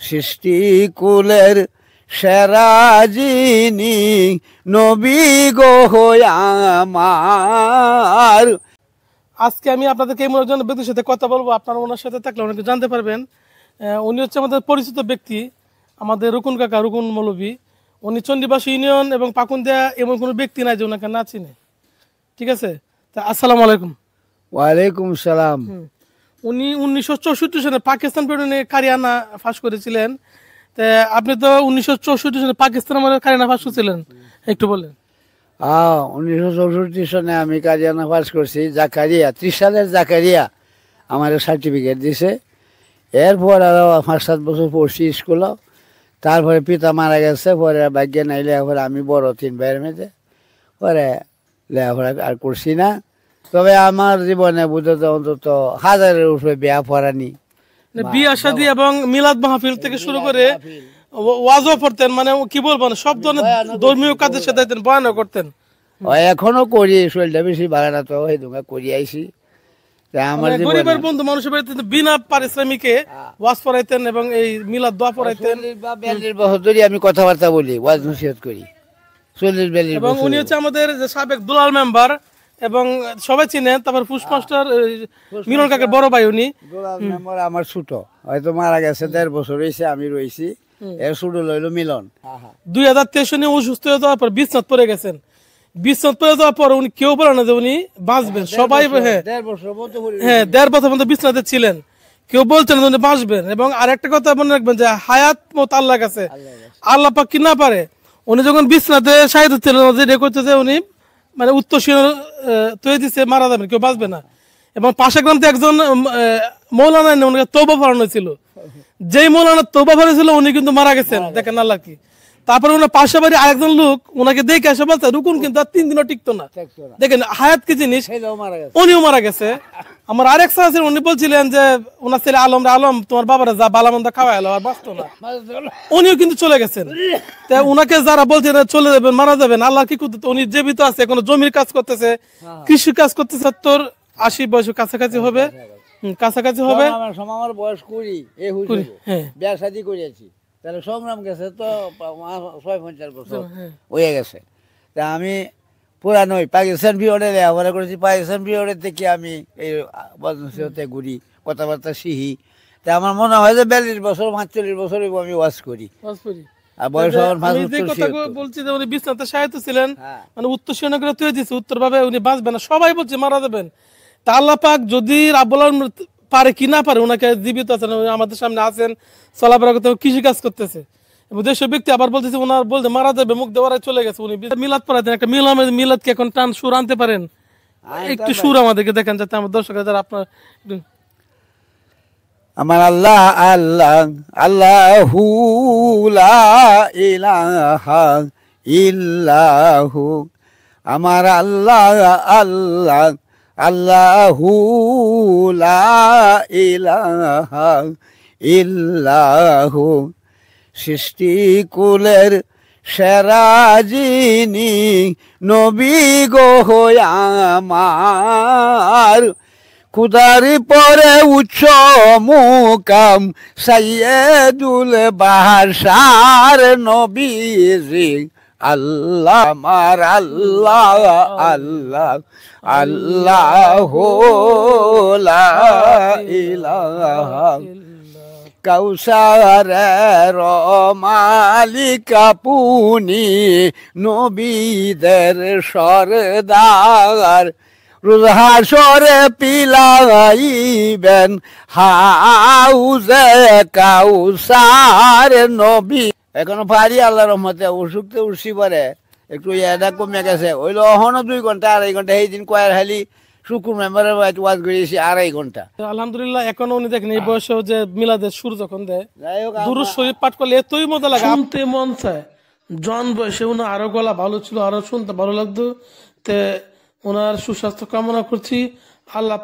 সৃষ্টি কুলের সেরা যিনি নবী গো আমার। আজকে আমি আপনাদেরকে এমন একজন ব্যক্তির সাথে কথা বলবো, আপনারা ওনার সাথে থাকলে অনেকে জানতে পারবেন। উনি হচ্ছে আমাদের পরিচিত ব্যক্তি, আমাদের রুকুন কাকা, রুকুন মৌলভী। উনি চণ্ডীবাসী ইউনিয়ন এবং পাকুন্দিয়া এমন কোনো ব্যক্তি নাই যে ওনাকে না চিনে। ঠিক আছে, তা আসসালামু আলাইকুম। ওয়ালাইকুম সালাম। উনি 1964 সালে পাকিস্তান পেরোনে কারিয়ানা ফাঁস করেছিলেন। তা আপনি তো 1964 সালে পাকিস্তান আমাদের কারিয়ানা ফাঁস করেছিলেন, একটু বলেন। 1964 সনে আমি কারিয়ানা পাস করছি। জাকারিয়া 30 সালের জাকারিয়া আমার সার্টিফিকেট দিছে। এরপর আরো 5-7 বছর পড়ছি স্কুলে। তারপরে পিতা মারা গেছে, পরে ভাগ্য নাই লেখাপড়া। আমি বড় 3 ভাইয়ের মেয়েতে, পরে লেখাপড়া আর করছি না। তবে আমার জীবনে বুঝতে অন্তত 1000-এর উপরে বিয়া পড়ানি, বিয়ে শাদী এবং মিলাদ মাহফিল থেকে শুরু করে ওয়াজও পড়তেন, মানে কি বলবো না, সব ধরনের ধর্মীয় কাজের সাথে বয়ানও করতেন। এখনো করি, শরীরটা বেশি ভালো না তো এই দুঙ্গা করি আইছি। আমার গরিবের বন্ধু মানুষের বাড়িতে বিনা পারিশ্রমিকে ওয়াজ পড়াইতেন এবং এই মিলাদ দোয়া পড়াইতেন। 40 বছর ধরে আমি কথাবার্তা বলি, ওয়াজ নসিহত করি। 40-42 এবং উনি হচ্ছে আমাদের যে সাবেক দুলাল মেম্বার এবং সবাই চিনেন। তারপর পুষ্পমাস্টার মিলন কাকের বড় ভাই উনি। দুলাল মেম্বার আমার ছোট, হয়তো মারা গেছে 1.5 বছর হয়েছে, আমি রয়েছি। এর ছোট লইলো মিলন। 2023 সনে অসুস্থ হয়ে যাওয়ার পর বিছনাত পড়ে গেছেন। বিছনাত পড়ে যাওয়ার পর উনি কেউ বলে না যে উনি বাঁচবেন, সবাই হ্যাঁ 1.5 বছর পর্যন্ত বিছনাতে ছিলেন, কেউ বলছেন না উনি বাঁচবেন। এবং আরেকটা কথা মনে রাখবেন যে হায়াত মত আল্লাহর কাছে, আল্লাহ পাক কি না পারে। উনি যখন বিছনাতে শাহিদ ছিলেন, যে করছে যে উনি মানে উত্তরসীন তৈরি দিচ্ছে, মারা যাবেন, কেউ বাঁচবে না। এবং পাশে গ্রামতে একজন মৌলানা ওনাকে তওবা পড়ানো ছিল, যেই মৌলানা তওবা পড়েছিল উনি কিন্তু মারা গেছেন। দেখেন আল্লাহ কি। তারপরে ওনার পাশে বাড়ি আরেকজন লোক ওনাকে দেখে এসে বলছে রুকুন কিন্তু আর 3 দিনও টিকতো না। দেখেন হায়াত কি জিনিস, উনিও মারা গেছে। আমার আরেক স্যার আছেন, উনি বলছিলেন যে ওনার ছেলে আলম তোমার বাবারা যা বালামন্দ খাওয়া এলো আর বাঁচতো না, উনিও কিন্তু চলে গেছেন। তা ওনাকে যারা বলছে চলে যাবেন, মারা যাবেন, আল্লাহ কি করতে, উনি জীবিত আছে, কোনো জমির কাজ করতেছে, কৃষি কাজ করতেছে। তোর 80 বয়স কাছাকাছি হবে, কাছাকাছি হবে। আমার বয়স 20 বিয়া শাদী করিয়াছি, তাহলে সংগ্রাম গেছে তো 56 বছর হয়ে গেছে। তা আমি পুরানোই পাকিস্তান পিরিয়ডে লেখাপড়া করেছি। পাকিস্তান পিরিয়ডের থেকে আমি এই বদনসিহতে ঘুরি, কথাবার্তা শিখি। তা আমার মনে হয় যে 42 বছর 45 বছর আমি ওয়াজ করি। আর বয়স বলছি যে উনি বিছনাতে শায়িত ছিলেন, মানে উত্তর শ্রীনগরে তৈরি দিচ্ছে, উত্তর ভাবে উনি বাঁচবেন না, সবাই বলছে মারা যাবেন। তা আল্লাহ পাক যদি রাব্বুল আলামিন পারে কি না পারে, ওনাকে জীবিত আছেন, আমাদের সামনে আছেন, চলাফেরা করতে, কৃষি কাজ করতেছে। এবং দেশের ব্যক্তি আবার বলতেছে ওনার বলতে মারা যাবে, মুখ দেওয়ারাই চলে গেছে। উনি মিলাদ পড়াতেন, একটা মিলাদ কি এখন টান সুর আনতে পারেন? একটু সুর আমাদেরকে দেখেন, যাতে আমার দর্শকরা যারা আপনার আমার আল্লাহ আল্লাহ আল্লাহু লা ইলাহা ইল্লাহু, আমার আল্লাহ আল্লাহ আল্লাহু লা ইলাহা ইল্লাহু, সৃষ্টি কুলের সেরা যিনি নবী গো আমার। খুদারি পরে উচ্চ মুকাম সাইয়্যিদুল বাশার নবীজি আল্লাহ, আমার আল্লাহ আল্লাহ আল্লাহু লা ইলাহা, কাউসারের মালিক আপনি নবীদের সরদার, রুজহাসরে পিলাইবেন হাউজে কাউসার নবী। এখনো পারি আল্লাহর রহমতে, অসুখতে উঠছি পরে একটু এটা কমে গেছে। ওইলো এখনো 2 ঘন্টা 2.5 ঘন্টা, এই দিন কয়ের খালি শুকুর মেম্বারের ওয়াজ করেছি 2.5 ঘন্টা। আলহামদুলিল্লাহ। এখনো উনি দেখেন এই বয়সে যে মিলাদের সুর যখন দেয়, দুরূদ শরীফ পাঠ করলে এতই মজা লাগে, শুনতে মন চায়। জন বয়সে উনার আরো গলা ভালো ছিল, আরো শুনতে ভালো লাগতো। তে ওনার সুস্বাস্থ্য কামনা করছি। আল্লাহ